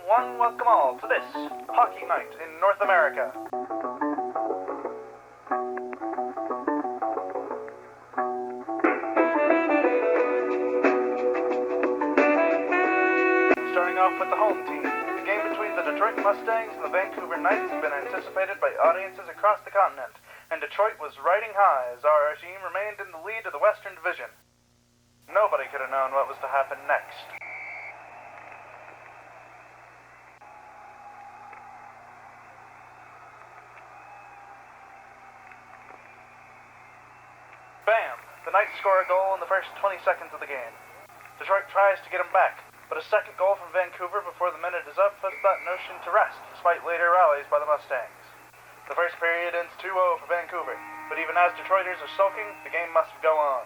everyone. Welcome all to this Hockey Night in North America. Starting off with the home team, the game between the Detroit Mustangs and the Vancouver Knights has been anticipated by audiences across the continent, and Detroit was riding high as our team remained in the lead of the Western Division. Nobody could have known what was to happen next. Bam! The Knights score a goal in the first 20 seconds of the game. Detroit tries to get him back, but a second goal from Vancouver before the minute is up puts that notion to rest, despite later rallies by the Mustangs. The first period ends 2-0 for Vancouver, but even as Detroiters are sulking, the game must go on.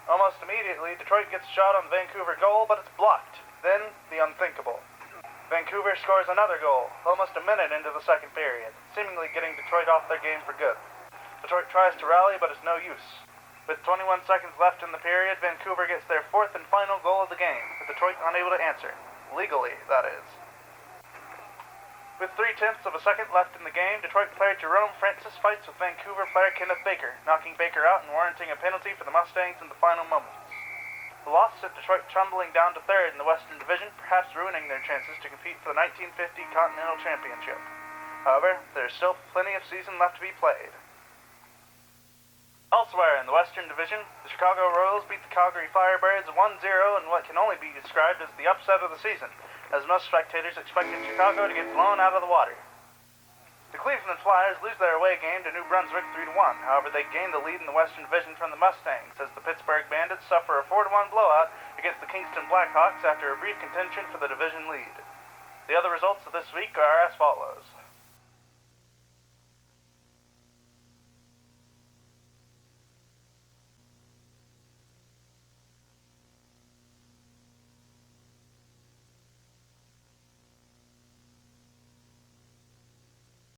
Almost immediately, Detroit gets a shot on the Vancouver goal, but it's blocked. Then, the unthinkable. Vancouver scores another goal, almost a minute into the second period, seemingly getting Detroit off their game for good. Detroit tries to rally, but it's no use. With 21 seconds left in the period, Vancouver gets their fourth and final goal of the game, with Detroit unable to answer. Legally, that is. With 0.3 of a second left in the game, Detroit player Jerome Francis fights with Vancouver player Kenneth Baker, knocking Baker out and warranting a penalty for the Mustangs in the final moments. The loss sent Detroit tumbling down to third in the Western Division, perhaps ruining their chances to compete for the 1950 Continental Championship. However, there is still plenty of season left to be played. Elsewhere in the Western Division, the Chicago Royals beat the Calgary Firebirds 1-0 in what can only be described as the upset of the season, as most spectators expected Chicago to get blown out of the water. The Cleveland Flyers lose their away game to New Brunswick 3-1, however they gain the lead in the Western Division from the Mustangs as the Pittsburgh Bandits suffer a 4-1 blowout against the Kingston Blackhawks after a brief contention for the division lead. The other results of this week are as follows.